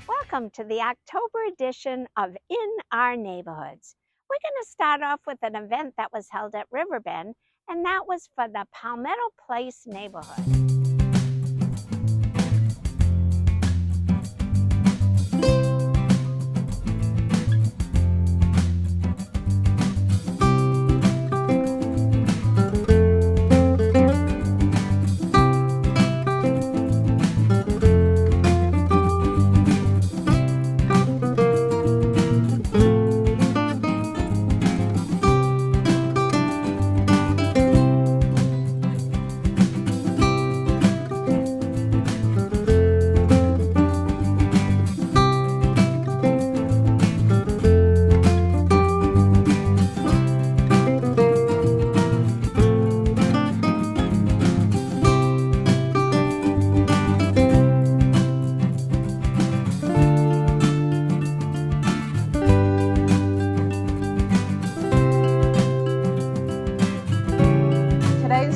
Welcome to the October edition of In Our Neighborhoods. We're going to start off with an event that was held at Riverbend, and that was for the Palmetto Place neighborhood.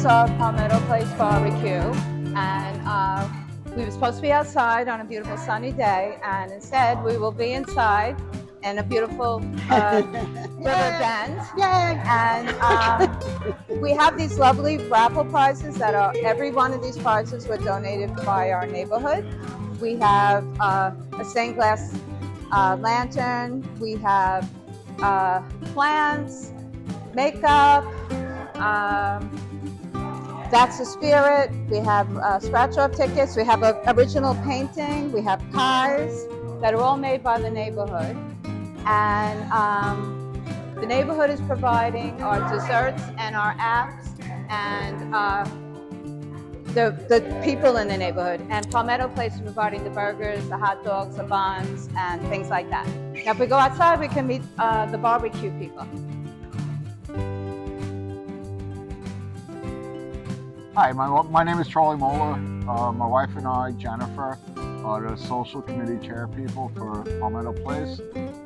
Our Palmetto Place barbecue, and we were supposed to be outside on a beautiful sunny day, and instead we will be inside in a beautiful Riverbend. Yay! And we have these lovely raffle prizes that are, every one of these prizes were donated by our neighborhood. We have a stained glass lantern, we have plants, makeup, that's the spirit. We have scratch-off tickets. We have an original painting. We have pies that are all made by the neighborhood. And the neighborhood is providing our desserts and our apps and the people in the neighborhood. And Palmetto Place is providing the burgers, the hot dogs, the buns, and things like that. Now, if we go outside, we can meet the barbecue people. Hi, my name is Charlie Moeller. My wife and I, Jennifer, are the social committee chair people for Palmetto Place.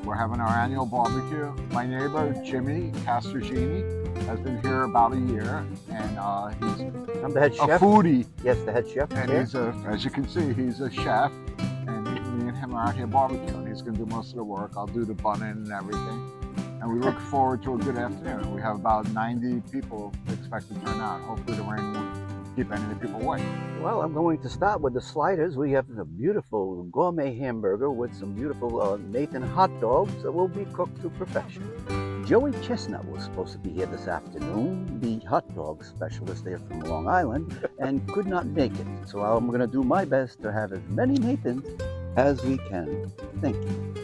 We're having our annual barbecue. My neighbor, Jimmy Castrugini, has been here about a year, and I'm the head chef. a foodie. Yes, the head chef. And he's as you can see, he's a chef, and me and him are out here barbecuing. He's going to do most of the work. I'll do the bunning and everything. And we look forward to a good afternoon. We have about 90 people expected to turn out. Hopefully the rain won't keep any of the people away. Well, I'm going to start with the sliders. We have a beautiful gourmet hamburger with some beautiful Nathan hot dogs that will be cooked to perfection. Joey Chestnut was supposed to be here this afternoon, the hot dog specialist there from Long Island, and could not make it. So I'm going to do my best to have as many Nathans as we can. Thank you.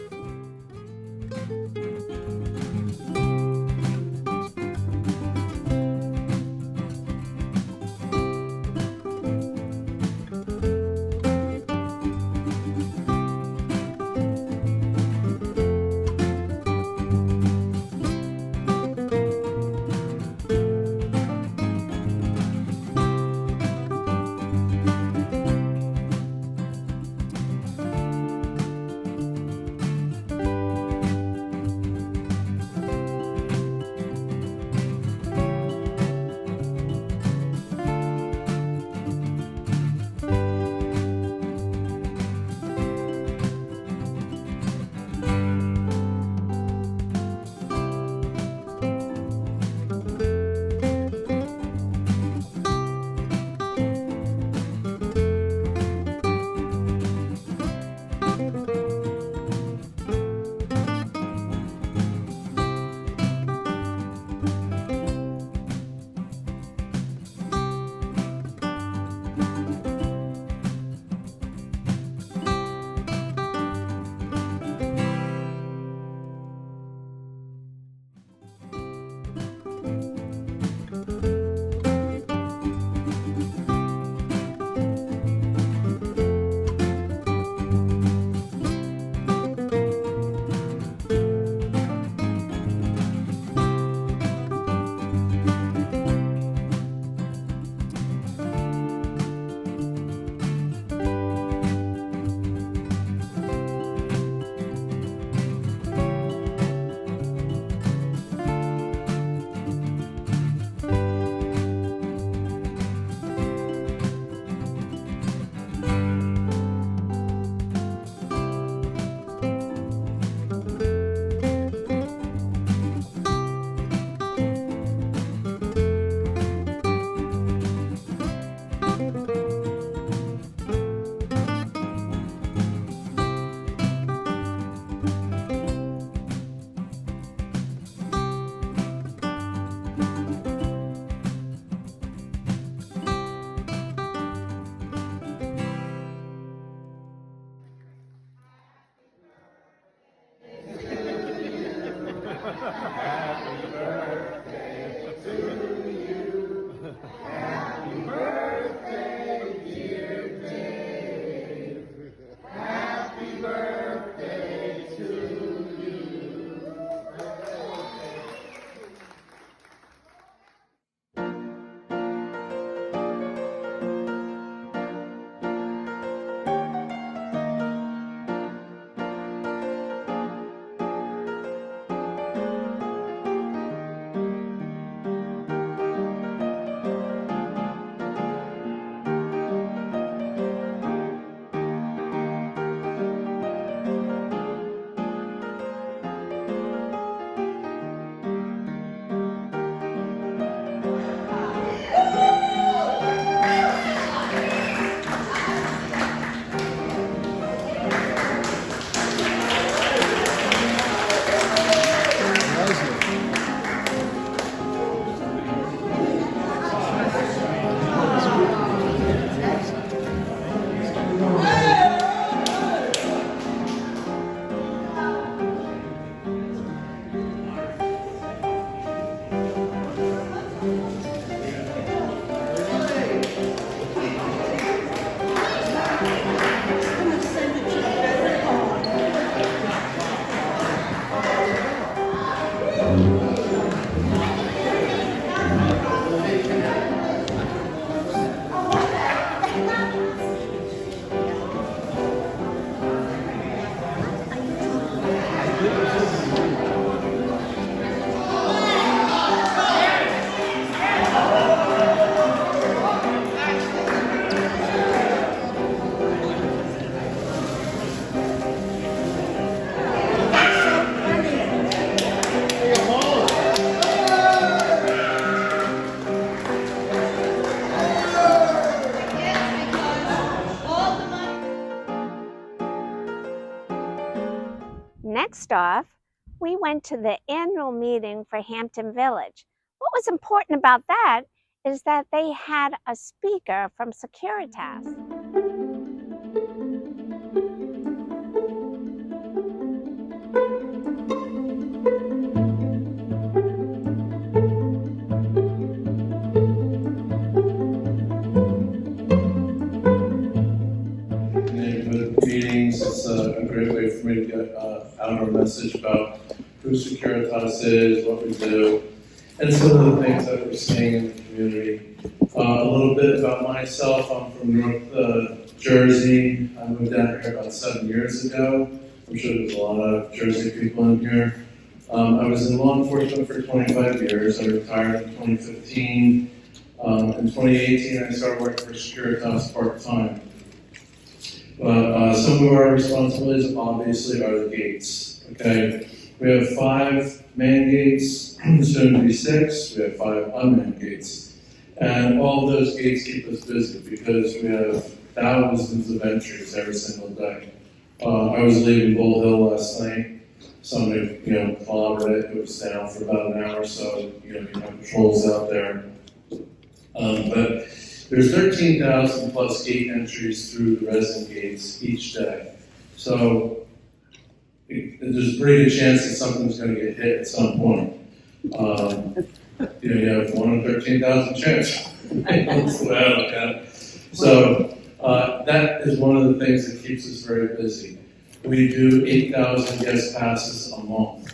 Next off, we went to the annual meeting for Hampton Village. What was important about that is that they had a speaker from Securitas. Neighborhood meetings, it's a great way for me to get out our message about who Securitas is, what we do, and some of the things that we're seeing in the community. A little bit about myself. I'm from North Jersey. I moved down here about 7 years ago. I'm sure there's a lot of Jersey people in here. I was in law enforcement for 25 years. I retired in 2015. In 2018, I started working for Securitas part-time. But some of our responsibilities, obviously, are the gates. Okay, we have 5 main gates, soon to be 6. We have 5 unmanned gates, and all of those gates keep us busy because we have thousands of entries every single day. I was leaving Bull Hill last night. Somebody, clobbered it. It was down for about an hour, so you have patrols out there. But there's 13,000 plus gate entries through the resident gates each day. So there's a pretty good chance that something's going to get hit at some point. You have 1 in 13,000 chance. That's the way I look at it. So that is one of the things that keeps us very busy. We do 8,000 guest passes a month.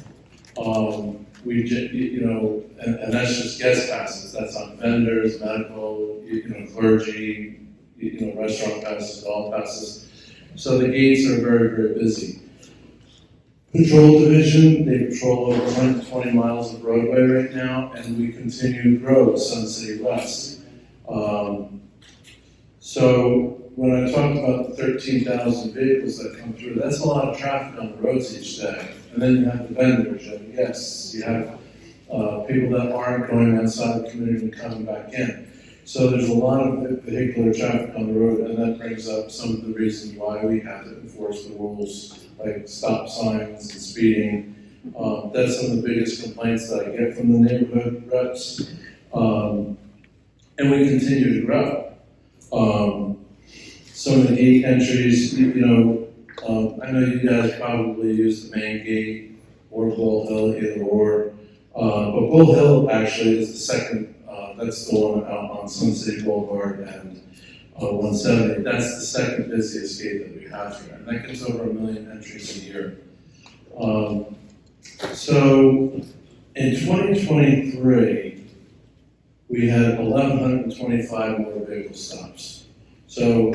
And that's just guest passes. That's on vendors, medical, clergy, restaurant passes, all passes. So the gates are very, very busy. Patrol division, they patrol over 120 miles of roadway right now, and we continue to grow Sun City West. So when I talked about the 13,000 vehicles that come through, that's a lot of traffic on the roads each day. And then you have the vendors, and yes, you have people that aren't going outside the community and coming back in. So there's a lot of vehicular traffic on the road, and that brings up some of the reasons why we have to enforce the rules, like stop signs and speeding. That's some of the biggest complaints that I get from the neighborhood reps. And we continue to grow. Some of the gate entries, I know you guys probably use the main gate or Bull Hill, either or. But Bull Hill actually is the second, that's the one out on Sun City Boulevard and 170. That's the second busiest gate that we have here. And that gets over 1 million entries a year. So in 2023, we had 1,125 motor vehicle stops. So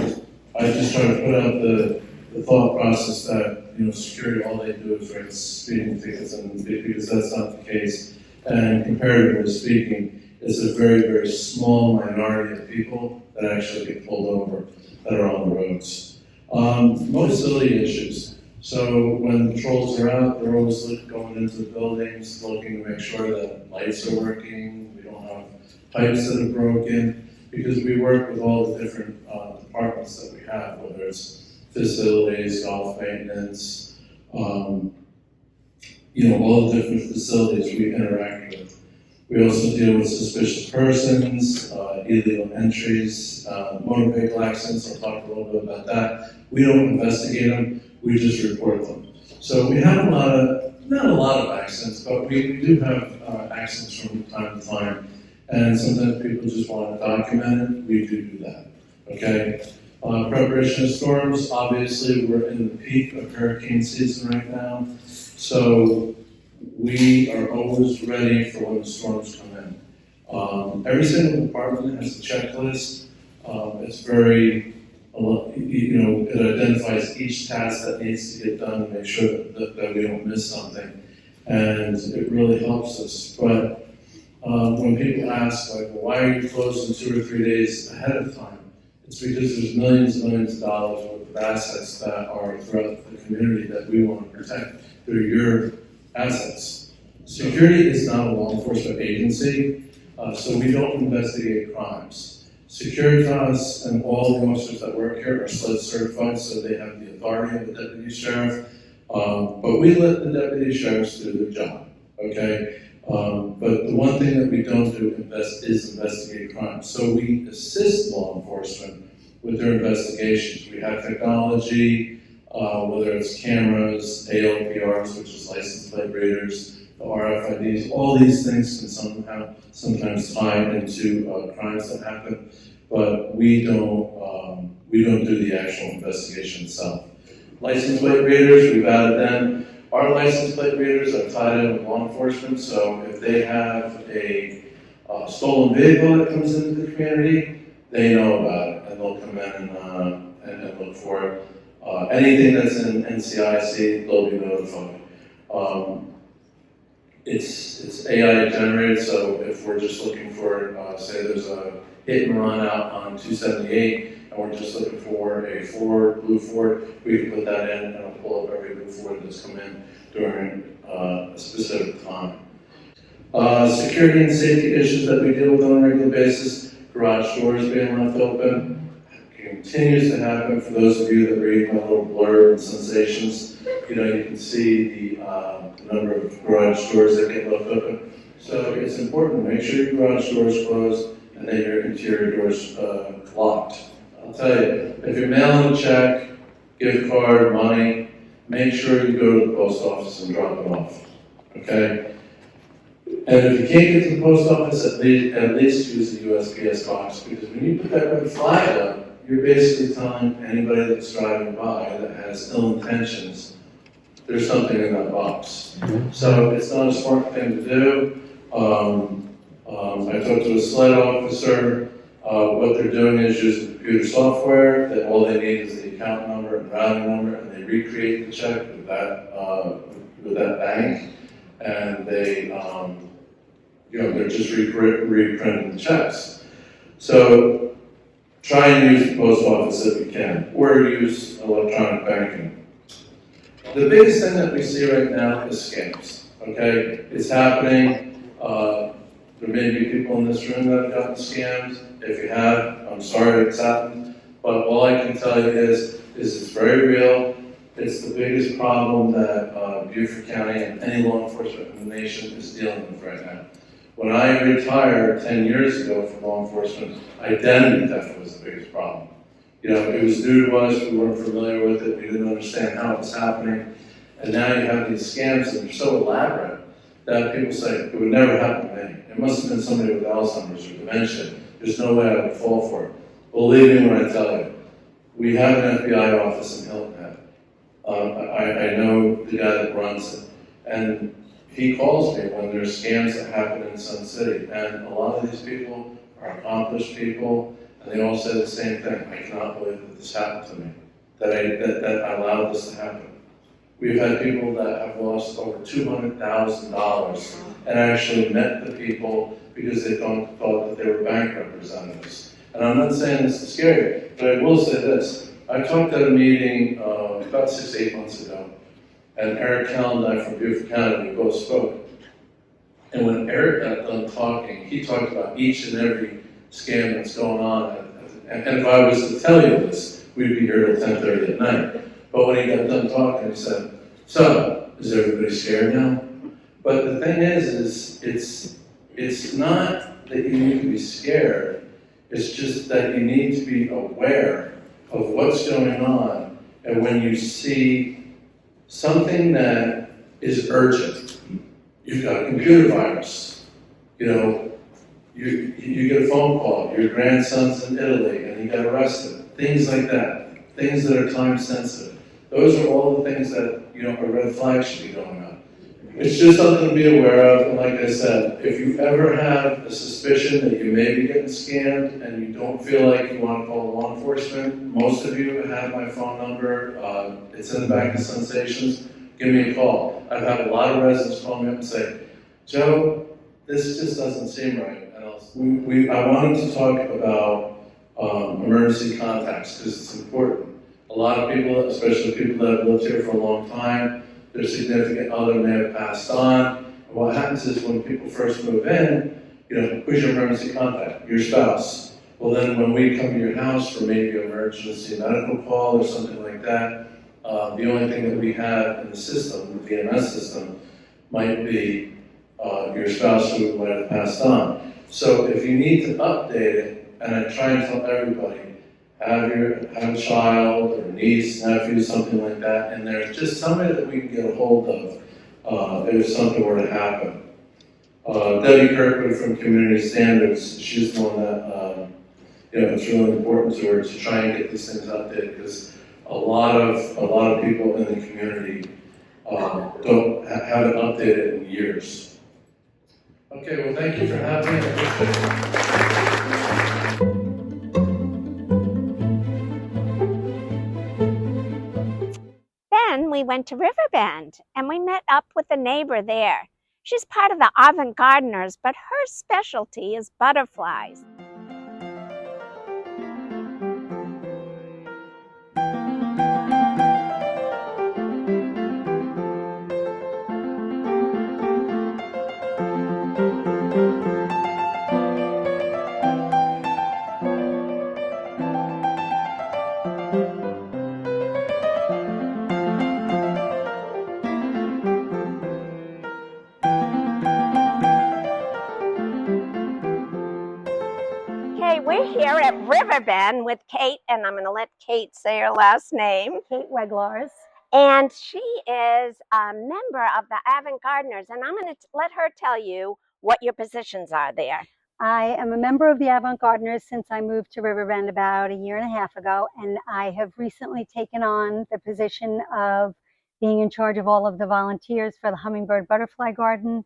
I just try to put out the thought process that, security, all they do is write speeding tickets, and because that's not the case. And comparatively speaking, it's a very, very small minority of people that actually get pulled over that are on the roads. Mobility issues. So when patrols are out, they're always going into the buildings, looking to make sure that lights are working, we don't have pipes that are broken, because we work with all the different departments that we have, whether it's facilities, golf maintenance, all the different facilities we interact with. We also deal with suspicious persons, illegal entries, motor vehicle accidents. I'll talk a little bit about that. We don't investigate them, we just report them. So we have not a lot of accidents, but we do have accidents from time to time. And sometimes people just want to document it. We do that, okay? Preparation of storms, obviously we're in the peak of hurricane season right now. So we are always ready for when the storms come in. Every single department has a checklist. It's very, it identifies each task that needs to get done to make sure that we don't miss something. And it really helps us. But when people ask, like, well, why are you closing 2 or 3 days ahead of time? It's because there's millions and millions of dollars worth of assets that are throughout the community that we want to protect. They're your assets. Security is not a law enforcement agency, so we don't investigate crimes. Securitas and all the officers that work here are SLED certified, so they have the authority of the deputy sheriff. But we let the deputy sheriffs do their job, okay? But the one thing that we don't do is investigate crime. So we assist law enforcement with their investigations. We have technology, whether it's cameras, ALPRs, which is license plate readers, the RFIDs, all these things can sometimes tie into crimes that happen, but we don't do the actual investigation itself. License plate readers, we've added them. Our license plate readers are tied in with law enforcement, so if they have a stolen vehicle that comes into the community, they know about it, and they'll come in and look for it. Anything that's in NCIC, they'll be notified. It's AI generated, so if we're just looking for, say there's a hit and run out on 278, and we're just looking for a Ford, blue Ford, we can put that in and it'll pull up every blue Ford that's come in during a specific time. Security and safety issues that we deal with on a regular basis, garage doors being left open, continues to happen. For those of you that read my little blurb and sensations, you can see the number of garage doors that get left open. So it's important to make sure your garage door is closed and then your interior doors locked. I'll tell you, if you're mailing a check, gift card, money, make sure you go to the post office and drop it off, okay? And if you can't get to the post office, at least use the USPS box, because when you put that red flag up, you're basically telling anybody that's driving by that has ill intentions, there's something in that box. So it's not a smart thing to do. I talked to a SLED officer. What they're doing is using computer software that all they need is the account number and routing number, and they recreate the check with that bank, and they they're just reprinting the checks. So try and use the post office if you can, or use electronic banking. The biggest thing that we see right now is scams, okay? It's happening. There may be people in this room that have gotten scammed. If you have, I'm sorry it's happened. But all I can tell you is it's very real. It's the biggest problem that Beaufort County and any law enforcement in the nation is dealing with right now. When I retired 10 years ago from law enforcement, identity theft was the biggest problem. It was new to us, we weren't familiar with it, we didn't understand how it was happening. And now you have these scams that are so elaborate that people say, it would never happen to me. It must have been somebody with Alzheimer's or dementia. There's no way I would fall for it. Believe me when I tell you, we have an FBI office in Hilton Head. I know the guy that runs it. And he calls me when there's scams that happen in Sun City. And a lot of these people are accomplished people, and they all say the same thing. I cannot believe that this happened to me, that I allowed this to happen. We've had people that have lost over $200,000 and actually met the people because they thought that they were bank representatives. And I'm not saying this to scare you, but I will say this. I talked at a meeting about 6 to 8 months ago, and Eric Kell and I from Beaufort County, we both spoke. And when Eric got done talking, he talked about each and every scam that's going on. And if I was to tell you this, we'd be here till 10:30 at night. But when he got done talking, he said, "So, is everybody scared now?" But the thing is it's not that you need to be scared. It's just that you need to be aware of what's going on. And when you see something that is urgent, you've got a computer virus, you get a phone call, your grandson's in Italy and he got arrested, things like that, things that are time sensitive. Those are all the things that, a red flag should be going on. It's just something to be aware of, and like I said, if you ever have a suspicion that you may be getting scammed and you don't feel like you want to call law enforcement, most of you have my phone number, it's in the back of Sensations, give me a call. I've had a lot of residents call me up and say, "Joe, this just doesn't seem right." And I wanted to talk about emergency contacts because it's important. A lot of people, especially people that have lived here for a long time, their significant other may have passed on. And what happens is when people first move in, who's your emergency contact? Your spouse. Well, then when we come to your house for maybe an emergency medical call or something like that, The only thing that we have in the system, the VMS system, might be your spouse who might have passed on. So if you need to update it, and I try and tell everybody, have a child or niece, nephew, something like that, and there's just somebody that we can get a hold of if something were to happen. Debbie Kirkwood from Community Standards, she's the one that it's really important to her to try and get these things updated, because a lot of people in the community haven't updated in years. Okay, well, thank you for having me. Then we went to Riverbend and we met up with a neighbor there. She's part of the avant-gardeners, but her specialty is butterflies. Okay, we're here at Riverbend with Kate, and I'm going to let Kate say her last name. Kate Weglarz. And she is a member of the avant-gardeners, and I'm going to let her tell you what your positions are there. I am a member of the avant-gardeners since I moved to Riverbend about a year and a half ago, and I have recently taken on the position of being in charge of all of the volunteers for the Hummingbird Butterfly Garden.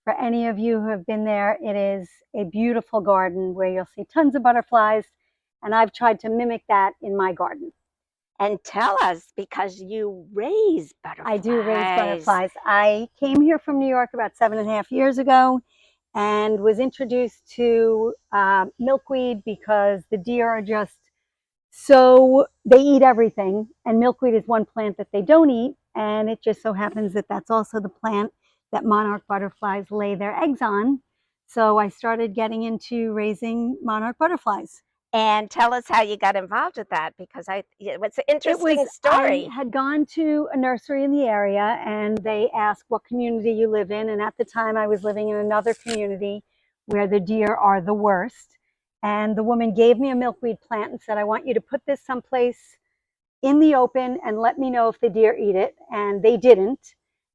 For any of you who have been there, it is a beautiful garden where you'll see tons of butterflies, and I've tried to mimic that in my garden. And tell us, because you raise butterflies. I do raise butterflies. I came here from New York about 7.5 years ago and was introduced to milkweed because the deer are just so, they eat everything, and milkweed is one plant that they don't eat, and it just so happens that that's also the plant that monarch butterflies lay their eggs on. So I started getting into raising monarch butterflies. And tell us how you got involved with that, because it's an interesting story. I had gone to a nursery in the area, and they asked what community you live in. And at the time, I was living in another community where the deer are the worst. And the woman gave me a milkweed plant and said, I want you to put this someplace in the open and let me know if the deer eat it. And they didn't.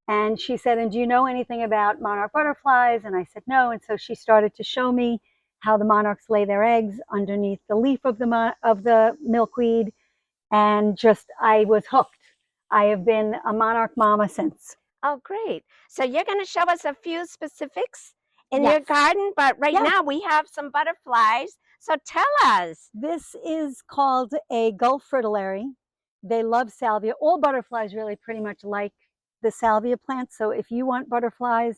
And she said, and do you know anything about monarch butterflies? And I said, no. And so she started to show me how the monarchs lay their eggs underneath the leaf of the milkweed. And I was hooked. I have been a monarch mama since. Oh, great. So you're going to show us a few specifics in your garden, but right now we have some butterflies. So tell us. This is called a Gulf fritillary. They love salvia. All butterflies really pretty much like the salvia plant. So if you want butterflies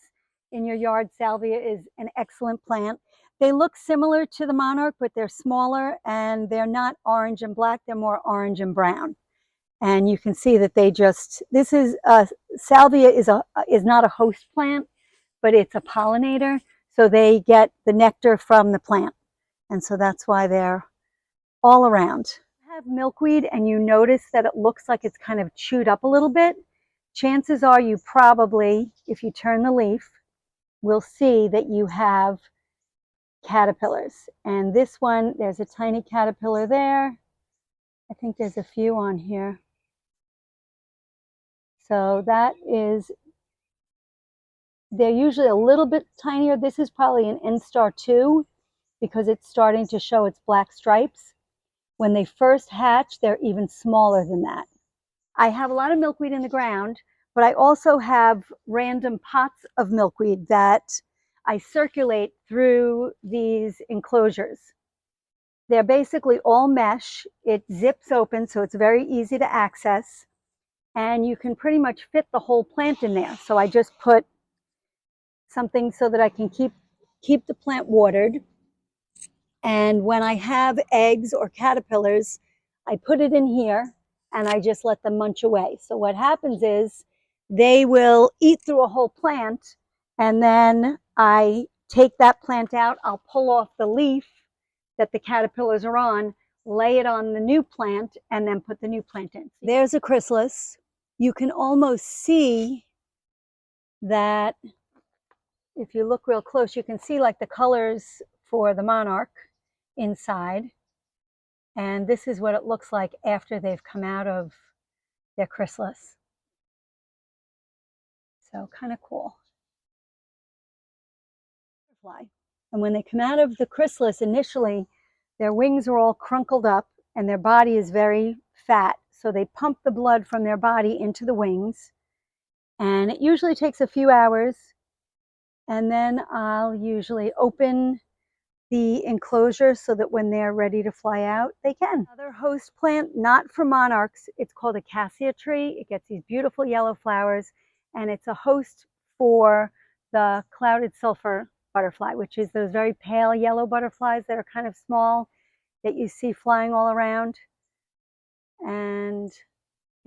in your yard, salvia is an excellent plant. They look similar to the monarch, but they're smaller, and they're not orange and black. They're more orange and brown. And you can see that salvia is not a host plant, but it's a pollinator. So they get the nectar from the plant. And so that's why they're all around. You have milkweed and you notice that it looks like it's kind of chewed up a little bit. Chances are you probably, if you turn the leaf, will see that you have caterpillars. And this one, there's a tiny caterpillar there. I think there's a few on here. So they're usually a little bit tinier. This is probably an N-star 2 because it's starting to show its black stripes. When they first hatch, they're even smaller than that. I have a lot of milkweed in the ground, but I also have random pots of milkweed that I circulate through these enclosures. They're basically all mesh. It zips open, so it's very easy to access. And you can pretty much fit the whole plant in there. So I just put something so that I can keep the plant watered. And when I have eggs or caterpillars, I put it in here and I just let them munch away. So what happens is they will eat through a whole plant, and then I take that plant out. I'll pull off the leaf that the caterpillars are on, lay it on the new plant, and then put the new plant in. There's a chrysalis. You can almost see that if you look real close, you can see like the colors for the monarch inside. And this is what it looks like after they've come out of their chrysalis. So kind of cool. And when they come out of the chrysalis, initially, their wings are all crunkled up and their body is very fat. So they pump the blood from their body into the wings. And it usually takes a few hours. And then I'll usually open the enclosure so that when they're ready to fly out, they can. Another host plant, not for monarchs, it's called a cassia tree. It gets these beautiful yellow flowers, and it's a host for the clouded sulfur butterfly, which is those very pale yellow butterflies that are kind of small that you see flying all around. And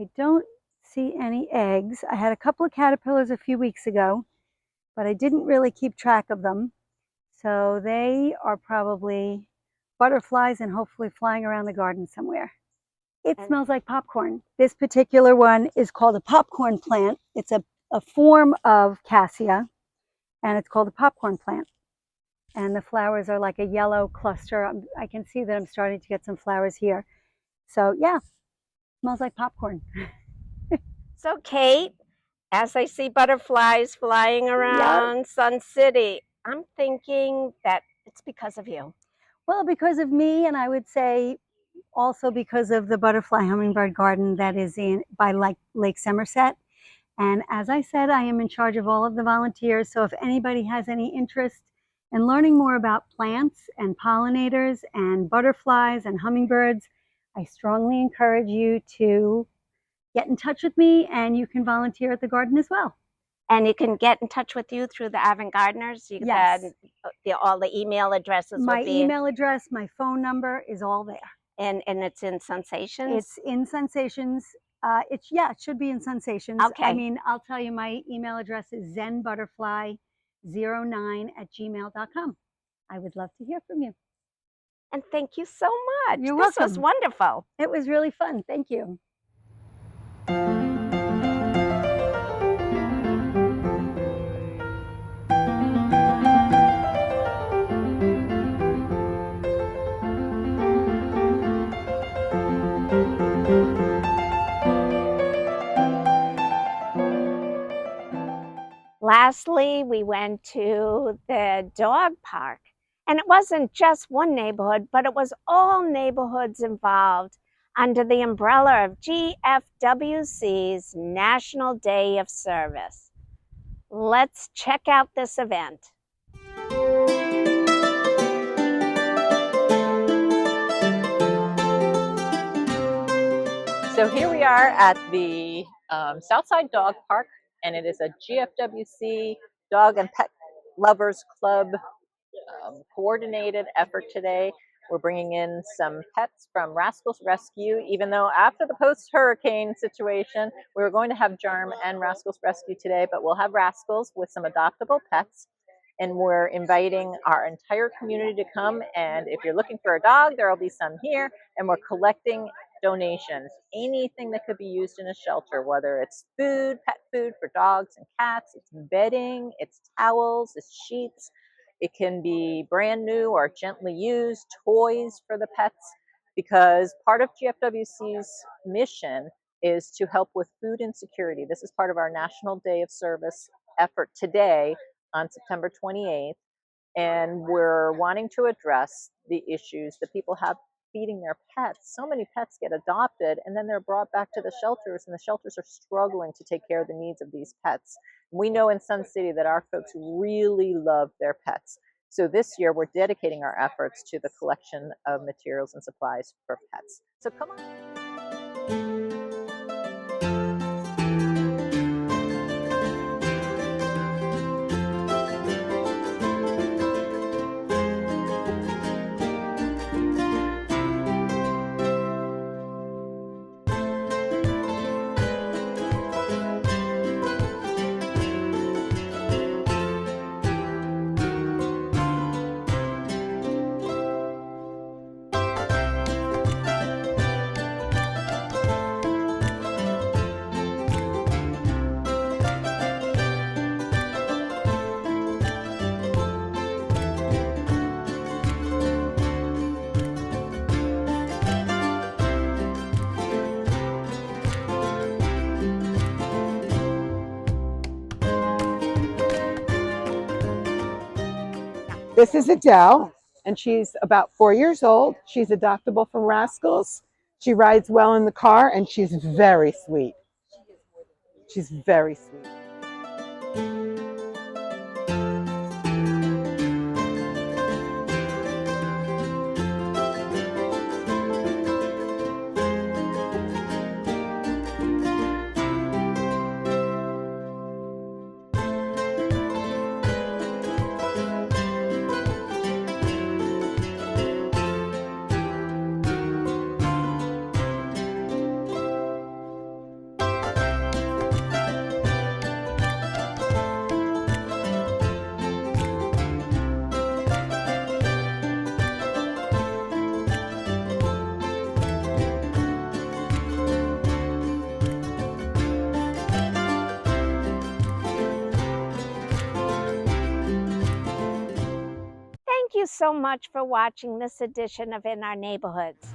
I don't see any eggs. I had a couple of caterpillars a few weeks ago, but I didn't really keep track of them. So they are probably butterflies and hopefully flying around the garden somewhere. It smells like popcorn. This particular one is called a popcorn plant. It's a form of cassia, and it's called a popcorn plant. And the flowers are like a yellow cluster. I can see that I'm starting to get some flowers here. So yeah, smells like popcorn. So Kate, as I see butterflies flying around Sun City, I'm thinking that it's because of you. Well, because of me, and I would say also because of the butterfly hummingbird garden that is by Lake Somerset. And as I said, I am in charge of all of the volunteers. So if anybody has any interest in learning more about plants and pollinators and butterflies and hummingbirds, I strongly encourage you to get in touch with me, and you can volunteer at the garden as well. And you can get in touch with you through the Avant Gardeners. You Yes. all the email addresses. My email address, my phone number is all there. And it's in Sensations? It's in Sensations. It should be in Sensations. Okay. I mean, I'll tell you, my email address is zenbutterfly09@gmail.com. I would love to hear from you. And thank you so much. You're This welcome. was wonderful. It was really fun. Thank you. Lastly, we went to the dog park. And it wasn't just one neighborhood, but it was all neighborhoods involved under the umbrella of GFWC's National Day of Service. Let's check out this event. So here we are at the Southside Dog Park, and it is a GFWC Dog and Pet Lovers Club coordinated effort today. We're bringing in some pets from Rascals Rescue, even though after the post-hurricane situation, we were going to have Jarm and Rascals Rescue today, but we'll have Rascals with some adoptable pets. And we're inviting our entire community to come. And if you're looking for a dog, there will be some here. And we're collecting donations, anything that could be used in a shelter, whether it's food, pet food for dogs and cats, it's bedding, it's towels, it's sheets. It can be brand new or gently used, toys for the pets, because part of GFWC's mission is to help with food insecurity. This is part of our National Day of Service effort today on September 28th, and we're wanting to address the issues that people have feeding their pets. So many pets get adopted and then they're brought back to the shelters, and the shelters are struggling to take care of the needs of these pets. We know in Sun City that our folks really love their pets. So this year we're dedicating our efforts to the collection of materials and supplies for pets. So come on. This is Adele, and she's about 4 years old. She's adoptable from Rascals. She rides well in the car, and she's very sweet. She's very sweet. Thank you so much for watching this edition of In Our Neighborhoods.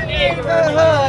Neighborhood.